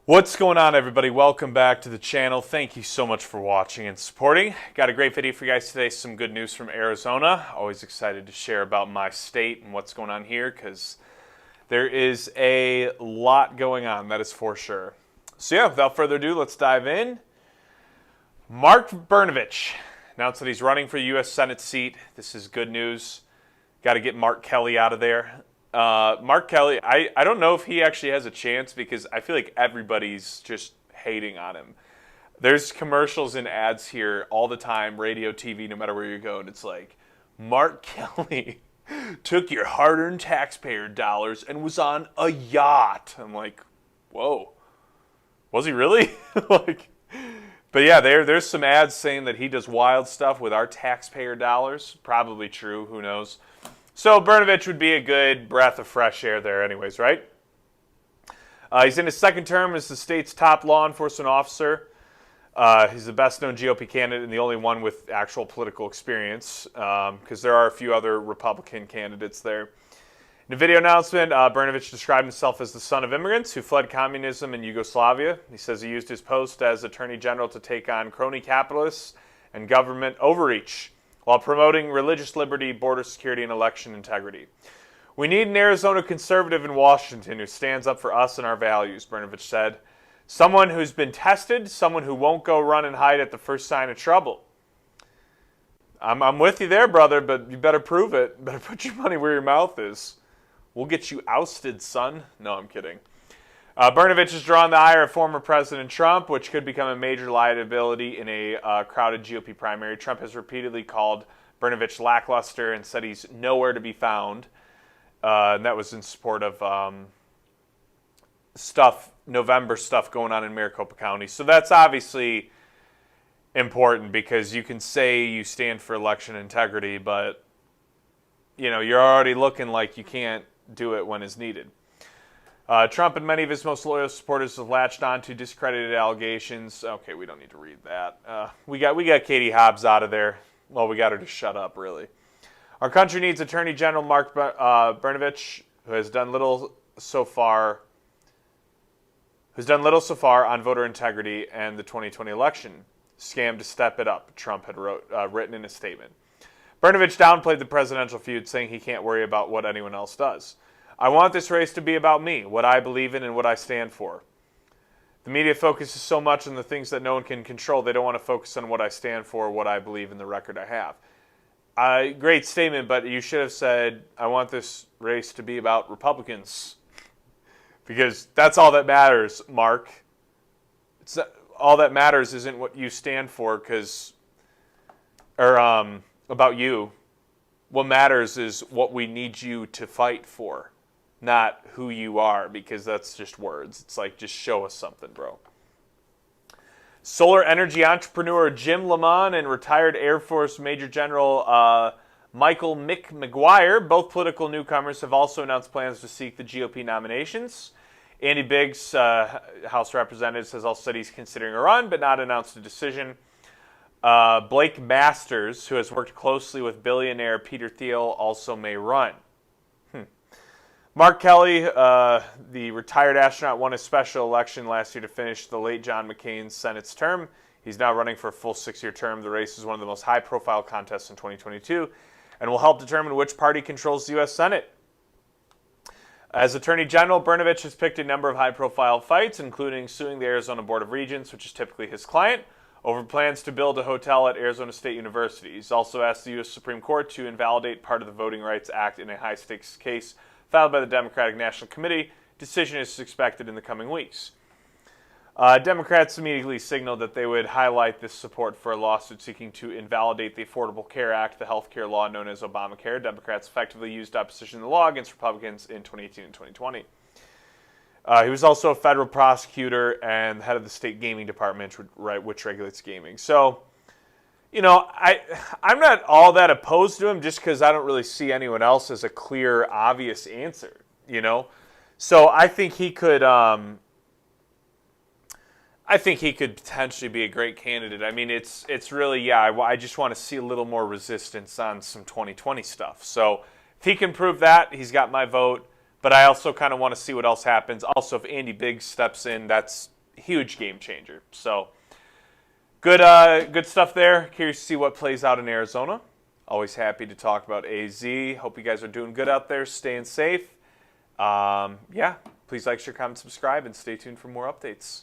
What's going on, everybody? Welcome back to the channel. Thank you so much for watching and supporting. Got a great video for you guys today. Some good news from Arizona. Always excited to share about my state and what's going on here because there is a lot going on, that is for sure. So yeah, without further ado, let's dive in. Mark Brnovich announced that he's running for the U.S. Senate seat. This is good news. Got to get Mark Kelly out of there. Mark Kelly, I don't know if he actually has a chance because I feel like everybody's just hating on him. There's commercials and ads here all the time, radio, TV, no matter where you go, and it's like, Mark Kelly took your hard-earned taxpayer dollars and was on a yacht. I'm like, whoa, was he really? But yeah, there's some ads saying that he does wild stuff with our taxpayer dollars. Probably true, who knows. So Brnovich would be a good breath of fresh air there anyways, right? He's in his second term as the state's top law enforcement officer. He's the best-known GOP candidate and the only one with actual political experience because there are a few other Republican candidates there. In a video announcement, Brnovich described himself as the son of immigrants who fled communism in Yugoslavia. He says he used his post as Attorney General to take on crony capitalists and government overreach, while promoting religious liberty, border security, and election integrity. We need an Arizona conservative in Washington who stands up for us and our values, Brnovich said. Someone who's been tested, someone who won't go run and hide at the first sign of trouble. I'm with you there, brother, but you better prove it. You better put your money where your mouth is. We'll get you ousted, son. No, I'm kidding. Brnovich has drawn the ire of former President Trump, which could become a major liability in a crowded GOP primary. Trump has repeatedly called Brnovich lackluster and said he's nowhere to be found. And that was in support of November stuff going on in Maricopa County. So that's obviously important because you can say you stand for election integrity, but you're already looking like you can't do it when it's needed. Trump and many of his most loyal supporters have latched on to discredited allegations. Okay, we don't need to read that. We got Katie Hobbs out of there. Well, we got her to shut up, really. Our country needs Attorney General Mark Brnovich, who has done little so far on voter integrity and the 2020 election. Scam to step it up, Trump had written in a statement. Brnovich downplayed the presidential feud, saying he can't worry about what anyone else does. I want this race to be about me, what I believe in and what I stand for. The media focuses so much on the things that no one can control. They don't want to focus on what I stand for, what I believe in, the record I have. Great statement, but you should have said, I want this race to be about Republicans. Because that's all that matters, Mark. All that matters isn't what you stand for about you. What matters is what we need you to fight for, not who you are, because that's just words. It's like, just show us something, bro. Solar energy entrepreneur Jim Lamont and retired Air Force Major General Michael Mick McGuire, both political newcomers, have also announced plans to seek the GOP nominations. Andy Biggs, House Representative, has also said he's considering a run, but not announced a decision. Blake Masters, who has worked closely with billionaire Peter Thiel, also may run. Mark Kelly, the retired astronaut, won a special election last year to finish the late John McCain's Senate's term. He's now running for a full 6-year term. The race is one of the most high-profile contests in 2022 and will help determine which party controls the U.S. Senate. As Attorney General, Brnovich has picked a number of high-profile fights, including suing the Arizona Board of Regents, which is typically his client, over plans to build a hotel at Arizona State University. He's also asked the U.S. Supreme Court to invalidate part of the Voting Rights Act in a high-stakes case filed by the Democratic National Committee. Decision is expected in the coming weeks. Democrats immediately signaled that they would highlight this support for a lawsuit seeking to invalidate the Affordable Care Act, the health care law known as Obamacare. Democrats effectively used opposition to the law against Republicans in 2018 and 2020. He was also a federal prosecutor and head of the state gaming department, which regulates gaming. So, I'm not all that opposed to him just because I don't really see anyone else as a clear, obvious answer, So I think he could potentially be a great candidate. I mean, it's really, I just want to see a little more resistance on some 2020 stuff. So if he can prove that, he's got my vote. But I also kind of want to see what else happens. Also, if Andy Biggs steps in, that's huge game changer. So good, good stuff there. Curious to see what plays out in Arizona. Always happy to talk about AZ. Hope you guys are doing good out there, staying safe. Yeah, please like, share, comment, subscribe, and stay tuned for more updates.